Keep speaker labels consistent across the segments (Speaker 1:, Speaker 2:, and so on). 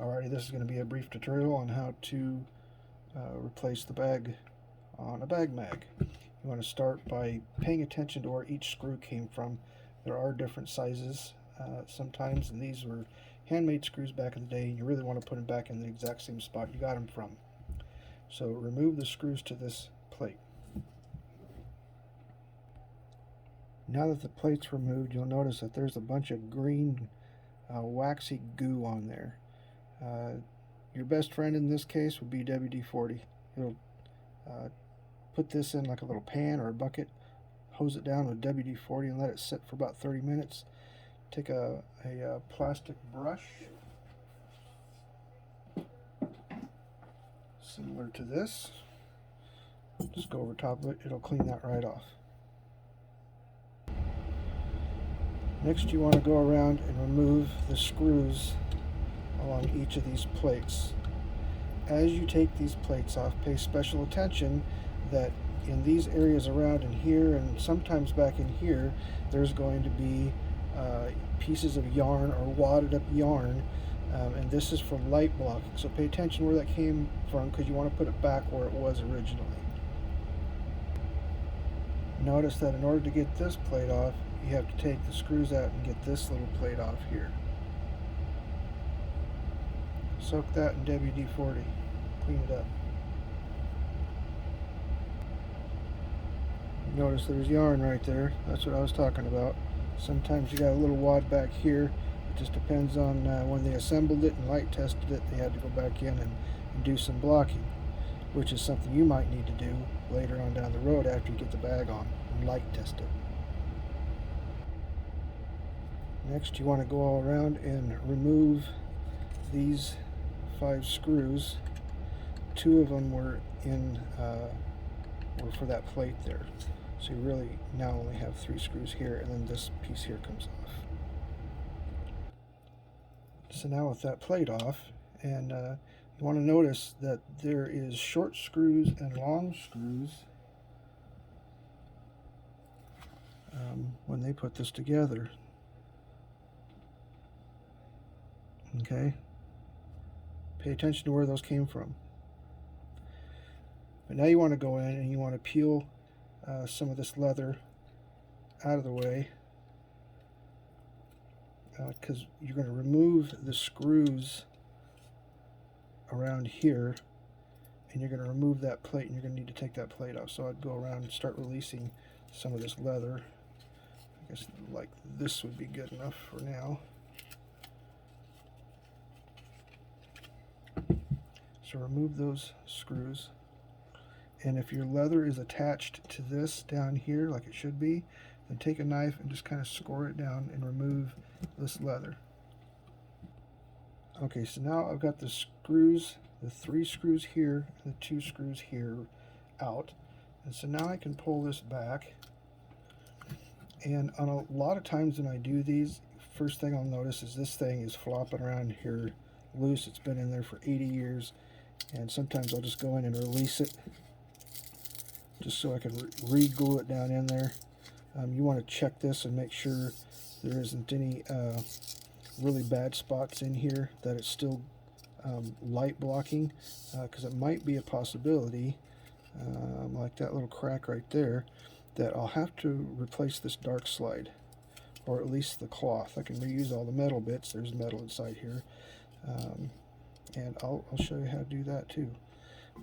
Speaker 1: Alrighty, this is going to be a brief tutorial on how to replace the bag on a bag mag. You want to start by paying attention to where each screw came from. There are different sizes sometimes, and these were handmade screws back in the day, and you really want to put them back in the exact same spot you got them from. So remove the screws to this plate. Now that the plate's removed, you'll notice that there's a bunch of green waxy goo on there. Your best friend in this case would be WD-40. It'll put this in like a little pan or a bucket, hose it down with WD-40 and let it sit for about 30 minutes. Take a plastic brush similar to this, just go over top of it. It'll clean that right off. Next, you want to go around and remove the screws along each of these plates. As you take these plates off, pay special attention that in these areas around in here and sometimes back in here, there's going to be pieces of yarn or wadded up yarn, and this is for light blocking. So pay attention where that came from, because you want to put it back where it was originally. Notice that in order to get this plate off, you have to take the screws out and get this little plate off here. Soak that in WD-40. Clean it up. Notice there's yarn right there. That's what I was talking about. Sometimes you got a little wad back here. It just depends on when they assembled it and light tested it. They had to go back in and do some blocking, which is something you might need to do later on down the road after you get the bag on and light test it. Next, you want to go all around and remove these 5 screws. 2 of them were for that plate there. So you really now only have 3 screws here, and then this piece here comes off. So now with that plate off, and you want to notice that there is short screws and long screws when they put this together. Okay, pay attention to where those came from. But now you want to go in and you want to peel some of this leather out of the way, because you're going to remove the screws around here, and you're going to remove that plate, and you're going to need to take that plate off. So I'd go around and start releasing some of this leather. I guess like this would be good enough for now. So remove those screws, and if your leather is attached to this down here like it should be, then take a knife and just kind of score it down and remove this leather. Okay, so now I've got the screws, the 3 screws here and the 2 screws here out, and so now I can pull this back. And on a lot of times when I do these, first thing I'll notice is this thing is flopping around here loose. It's been in there for 80 years. And sometimes I'll just go in and release it just so I can re-glue it down in there. You want to check this and make sure there isn't any really bad spots in here, that it's still light blocking, because it might be a possibility, like that little crack right there, that I'll have to replace this dark slide, or at least the cloth. I can reuse all the metal bits. There's metal inside here. And I'll show you how to do that too.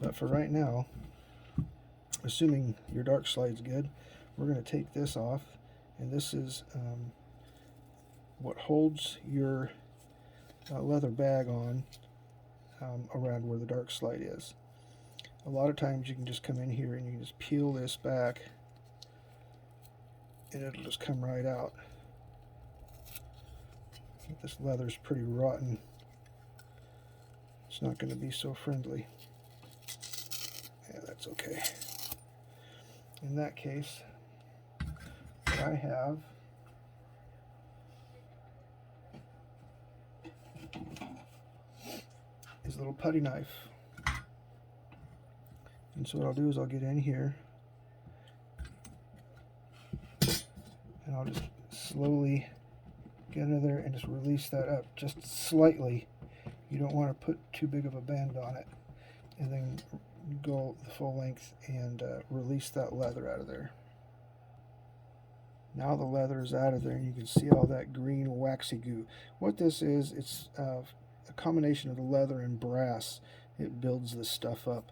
Speaker 1: But for right now, assuming your dark slide's good, we're going to take this off, and this is what holds your leather bag on around where the dark slide is. A lot of times you can just come in here and you can just peel this back, and it'll just come right out. This leather's pretty rotten. It's not going to be so friendly. Yeah, that's okay. In that case, what I have is a little putty knife. And so what I'll do is I'll get in here, and I'll just slowly get under there and just release that up just slightly. You don't want to put too big of a bend on it, and then go the full length and release that leather out of there. Now the leather is out of there and you can see all that green waxy goo. What this is, it's a combination of the leather and brass. It builds this stuff up.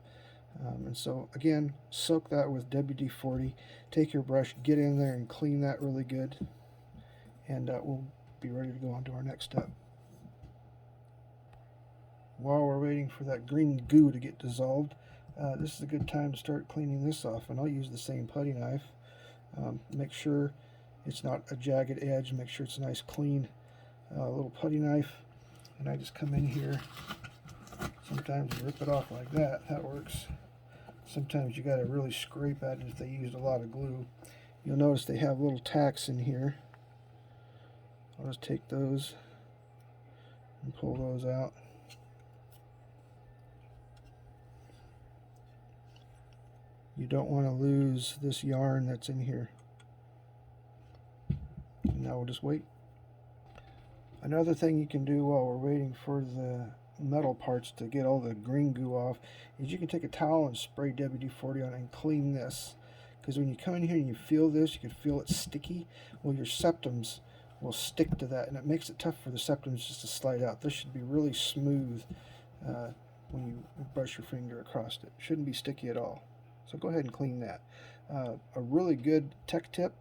Speaker 1: And so again, soak that with WD-40. Take your brush, get in there and clean that really good. And we'll be ready to go on to our next step. While we're waiting for that green goo to get dissolved, this is a good time to start cleaning this off. And I'll use the same putty knife. Make sure it's not a jagged edge. Make sure it's a nice clean little putty knife. And I just come in here. Sometimes you rip it off like that. That works. Sometimes you got to really scrape at it if they used a lot of glue. You'll notice they have little tacks in here. I'll just take those and pull those out. You don't want to lose this yarn that's in here. And now we'll just wait. Another thing you can do while we're waiting for the metal parts to get all the green goo off is you can take a towel and spray WD-40 on it and clean this. Because when you come in here and you feel this, you can feel it sticky. Well, your septums will stick to that, and it makes it tough for the septums just to slide out. This should be really smooth when you brush your finger across it. It shouldn't be sticky at all. So go ahead and clean that. A really good tech tip,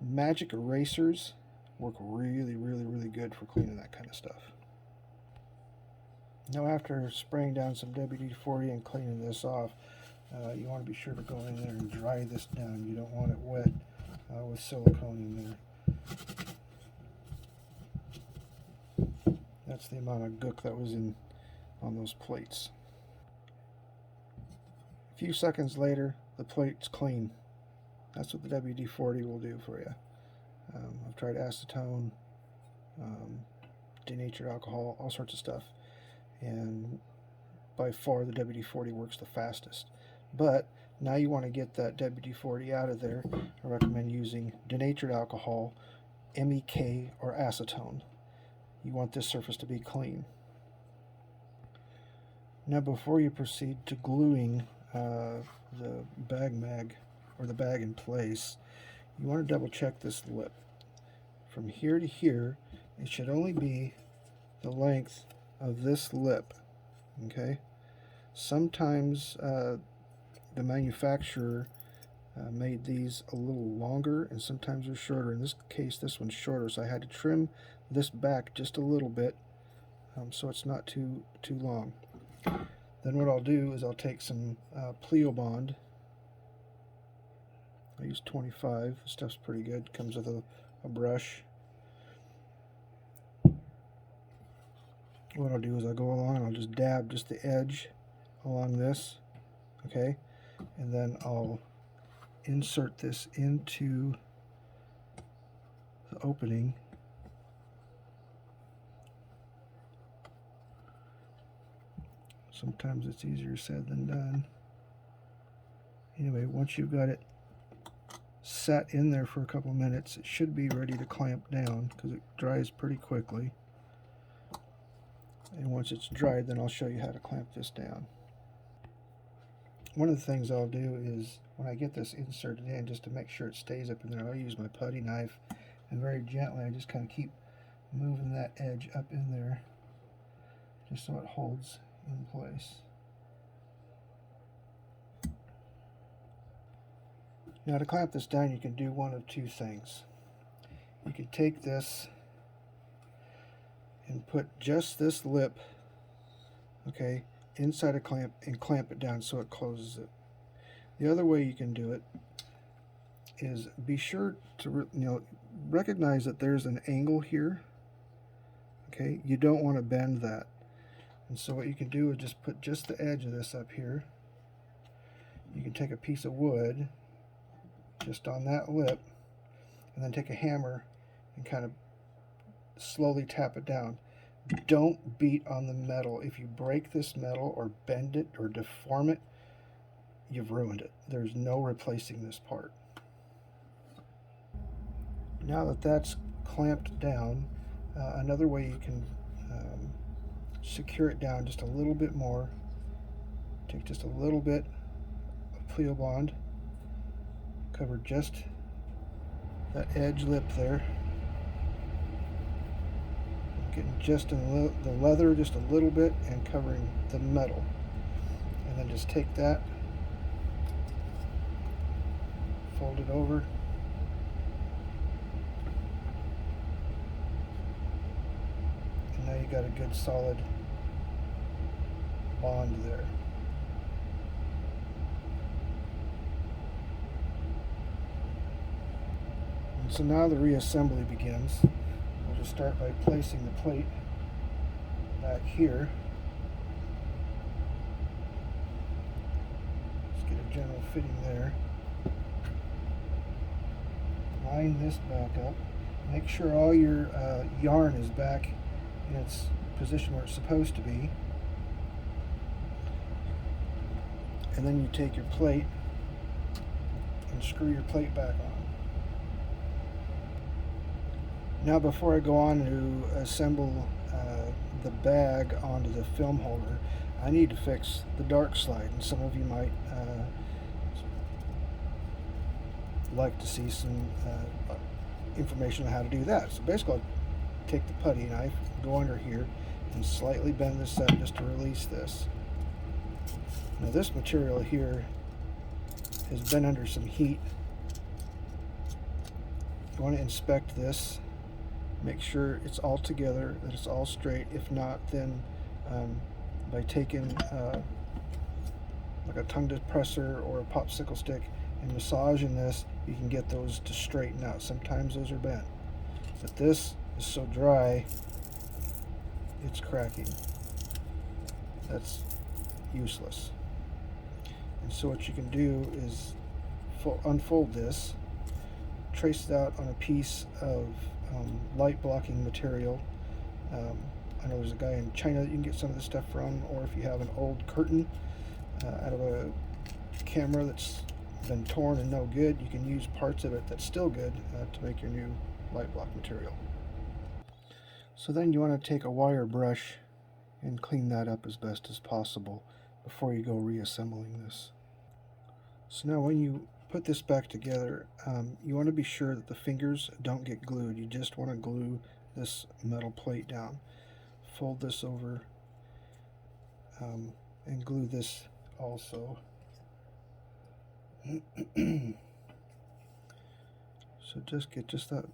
Speaker 1: magic erasers work really, really, really good for cleaning that kind of stuff. Now after spraying down some WD-40 and cleaning this off, you want to be sure to go in there and dry this down. You don't want it wet with silicone in there. That's the amount of gook that was in on those plates. A few seconds later, the plate's clean. That's what the WD-40 will do for you. I've tried acetone, denatured alcohol, all sorts of stuff, and by far the WD-40 works the fastest. But now you want to get that WD-40 out of there. I recommend using denatured alcohol, MEK, or acetone. You want this surface to be clean. Now before you proceed to gluing the bagmag or the bag in place, you want to double check this lip. From here to here, it should only be the length of this lip. Okay? Sometimes the manufacturer made these a little longer, and sometimes they're shorter. In this case, this one's shorter, so I had to trim this back just a little bit so it's not too long. Then what I'll do is I'll take some Pleo Bond. I use 25. This stuff's pretty good. Comes with a brush. What I'll do is I'll go along and I'll just dab just the edge along this. Okay? And then I'll insert this into the opening. Sometimes it's easier said than done. Anyway, once you've got it sat in there for a couple minutes, it should be ready to clamp down because it dries pretty quickly. And once it's dried, then I'll show you how to clamp this down. One of the things I'll do is when I get this inserted in, just to make sure it stays up in there, I'll use my putty knife and very gently I just kind of keep moving that edge up in there just so it holds in place. Now to clamp this down, you can do one of two things. You can take this and put just this lip, okay, inside a clamp and clamp it down so it closes it. The other way you can do it is be sure to recognize that there's an angle here. Okay, you don't want to bend that. And so what you can do is just put just the edge of this up here. You can take a piece of wood just on that lip and then take a hammer and kind of slowly tap it down. Don't beat on the metal. If you break this metal or bend it or deform it, you've ruined it. There's no replacing this part. Now that that's clamped down, another way you can secure it down just a little bit more. Take just a little bit of Pleo Bond, cover just that edge lip there. Getting just in the leather just a little bit and covering the metal. And then just take that, fold it over, and now you got a good solid bond there. And so now the reassembly begins. We'll just start by placing the plate back here. Just get a general fitting there. Line this back up. Make sure all your yarn is back in its position where it's supposed to be. And then you take your plate and screw your plate back on. Now before I go on to assemble the bag onto the film holder, I need to fix the dark slide, and some of you might like to see some information on how to do that. So basically I'll take the putty knife, go under here, and slightly bend this up just to release this. Now this material here has been under some heat. You want to inspect this. Make sure it's all together, that it's all straight. If not, then by taking like a tongue depressor or a popsicle stick and massaging this, you can get those to straighten out. Sometimes those are bent, but this is so dry it's cracking. That's useless. And so what you can do is unfold this, trace it out on a piece of light blocking material. I know there's a guy in China that you can get some of this stuff from, or if you have an old curtain out of a camera that's been torn and no good, you can use parts of it that's still good to make your new light block material. So then you want to take a wire brush and clean that up as best as possible before you go reassembling this. So now when you put this back together, you want to be sure that the fingers don't get glued. You just want to glue this metal plate down. Fold this over and glue this also. So just get just that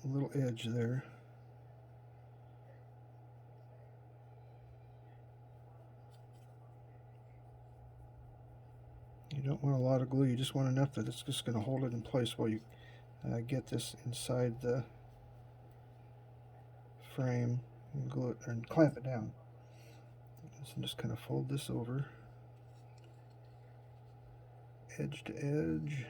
Speaker 1: little edge there. You don't want a lot of glue, you just want enough that it's just going to hold it in place while you get this inside the frame and glue it and clamp it down. So just kind of fold this over, edge to edge.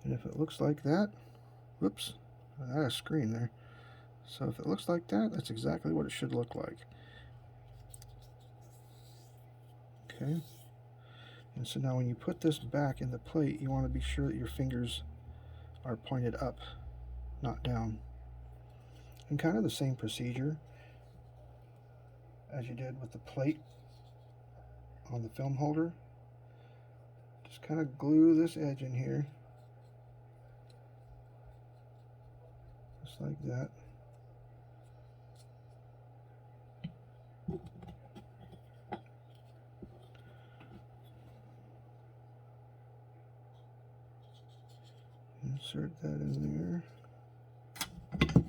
Speaker 1: And if it looks like that, whoops, I had a screen there. So if it looks like that, that's exactly what it should look like. Okay. And so now when you put this back in the plate, you want to be sure that your fingers are pointed up, not down. And kind of the same procedure as you did with the plate on the film holder. Just kind of glue this edge in here. Just like that. Insert that in there.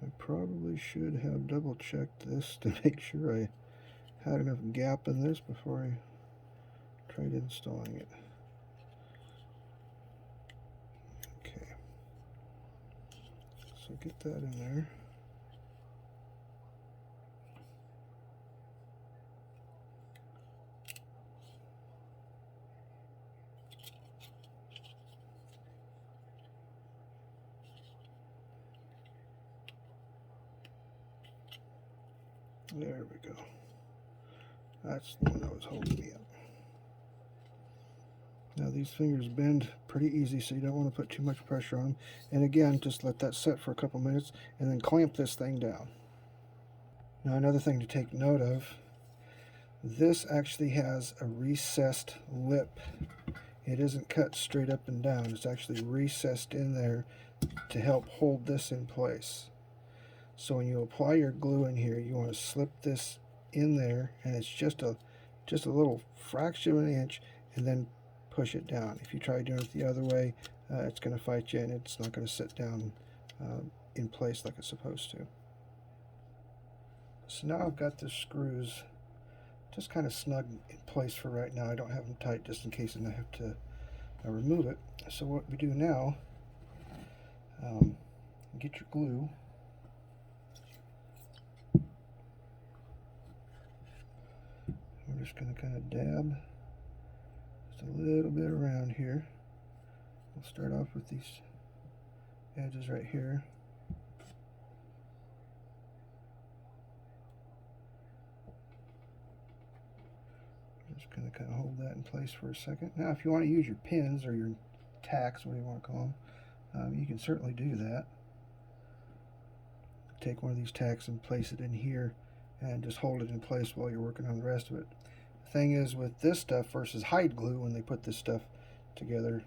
Speaker 1: I probably should have double checked this to make sure I had enough gap in this before I tried installing it. Okay, so get that in there. There we go. That's the one that was holding me up. Now these fingers bend pretty easy, so you don't want to put too much pressure on them. And again, just let that set for a couple minutes and then clamp this thing down. Now another thing to take note of, this actually has a recessed lip. It isn't cut straight up and down. It's actually recessed in there to help hold this in place. So when you apply your glue in here, you want to slip this in there, and it's just a little fraction of an inch, and then push it down. If you try doing it the other way, it's going to fight you, and it's not going to sit down in place like it's supposed to. So now I've got the screws just kind of snug in place for right now. I don't have them tight just in case I have to remove it. So what we do now, get your glue. We're just going to kind of dab just a little bit around here. We'll start off with these edges right here. Just going to kind of hold that in place for a second. Now if you want to use your pins or your tacks, what do you want to call them, you can certainly do that. Take one of these tacks and place it in here and just hold it in place while you're working on the rest of it. The thing is, with this stuff versus hide glue, when they put this stuff together,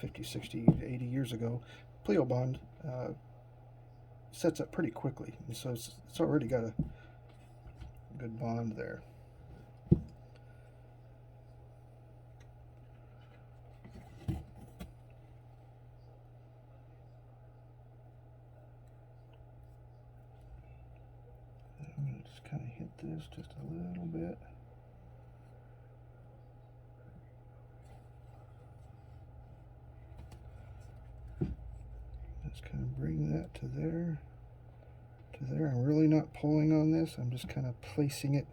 Speaker 1: 50, 60, 80 years ago, Pleo bond sets up pretty quickly, and so it's already got a good bond there. I'm going to just kind of hit this just a little bit. Just kind of bring that to there, to there. I'm really not pulling on this. I'm just kind of placing it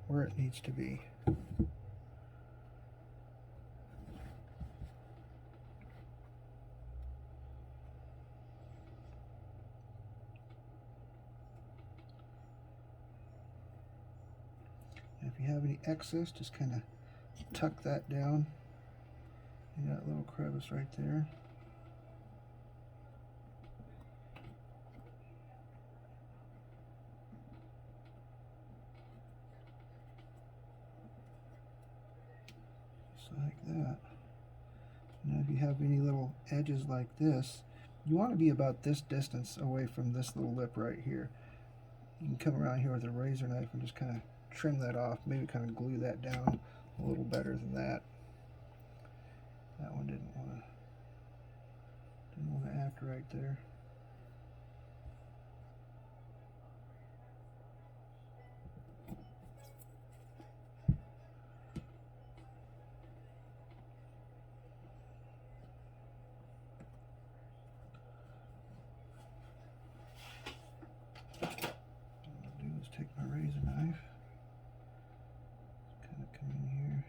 Speaker 1: where it needs to be. And if you have any excess, just kind of tuck that down in that little crevice right there. Like that. Now if you have any little edges like this, you want to be about this distance away from this little lip right here. You can come around here with a razor knife and just kind of trim that off, maybe kind of glue that down a little better than that. That one didn't want to act right there. Take my razor knife, kind of come in here.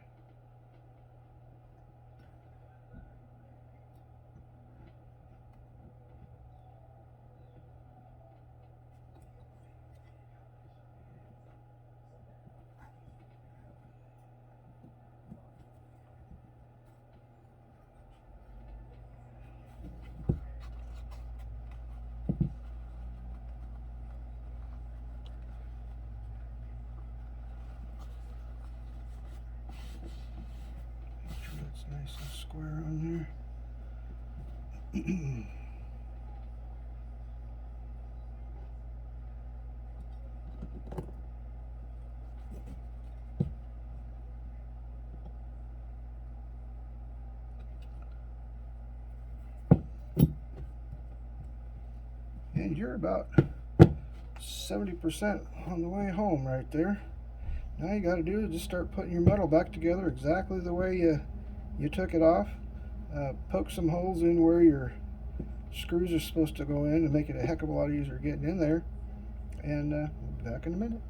Speaker 1: Nice and square on there. And you're about 70% on the way home right there. Now you got to do is just start putting your metal back together exactly the way you took it off. Poke some holes in where your screws are supposed to go in and make it a heck of a lot easier getting in there. And we'll be back in a minute.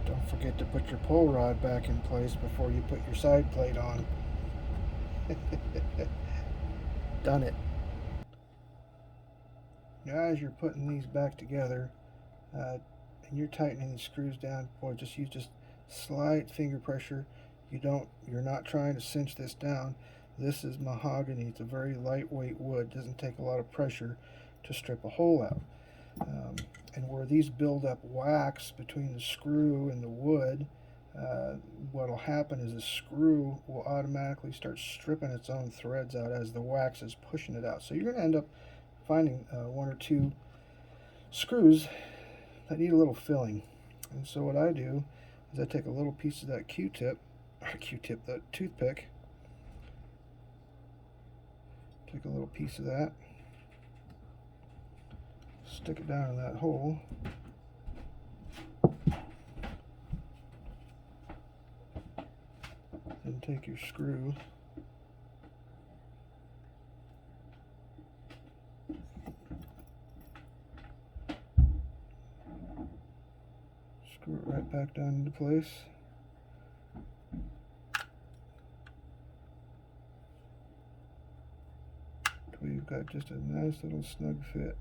Speaker 1: Don't forget to put your pull rod back in place before you put your side plate on. Done it. as you're putting these back together and you're tightening the screws down, boy, just use just slight finger pressure. You're not trying to cinch this down. This is mahogany. It's a very lightweight wood. It doesn't take a lot of pressure to strip a hole out. And where these build up wax between the screw and the wood, what will happen is the screw will automatically start stripping its own threads out as the wax is pushing it out. So you're going to end up finding one or two screws that need a little filling. And so what I do is I take a little piece of that that toothpick, take a little piece of that, stick it down in that hole, then take your screw, screw it right back down into place. We've got just a nice little snug fit.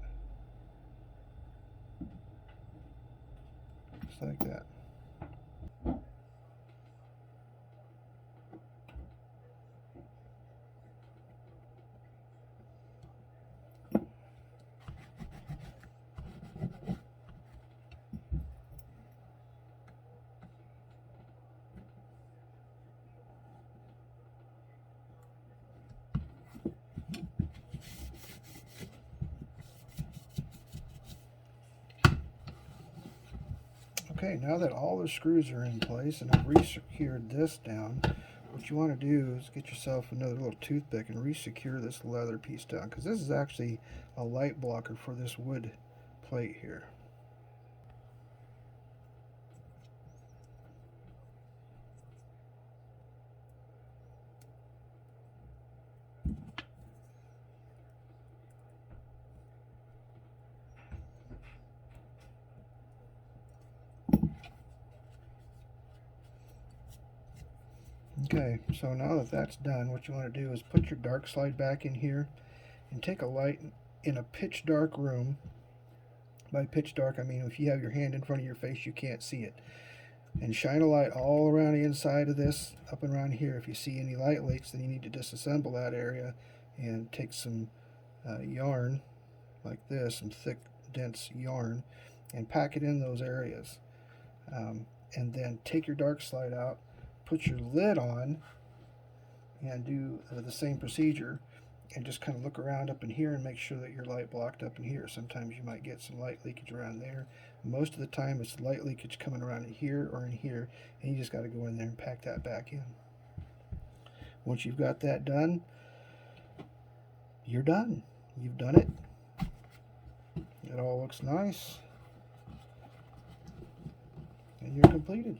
Speaker 1: Just like that. Okay, now that all the screws are in place and I've re-secured this down, what you want to do is get yourself another little toothpick and re-secure this leather piece down, because this is actually a light blocker for this wood plate here. Okay, so now that that's done, what you want to do is put your dark slide back in here and take a light in a pitch dark room. By pitch dark, I mean if you have your hand in front of your face, you can't see it. And shine a light all around the inside of this, up and around here. If you see any light leaks, then you need to disassemble that area and take some yarn like this, some thick, dense yarn, and pack it in those areas. And then take your dark slide out, put your lid on, and do the same procedure, and just kind of look around up in here and make sure that your light blocked up in here. Sometimes you might get some light leakage around there. Most of the time it's light leakage coming around in here or in here, and you just got to go in there and pack that back in. Once you've got that done, you're done. You've done it. It all looks nice, and you're completed.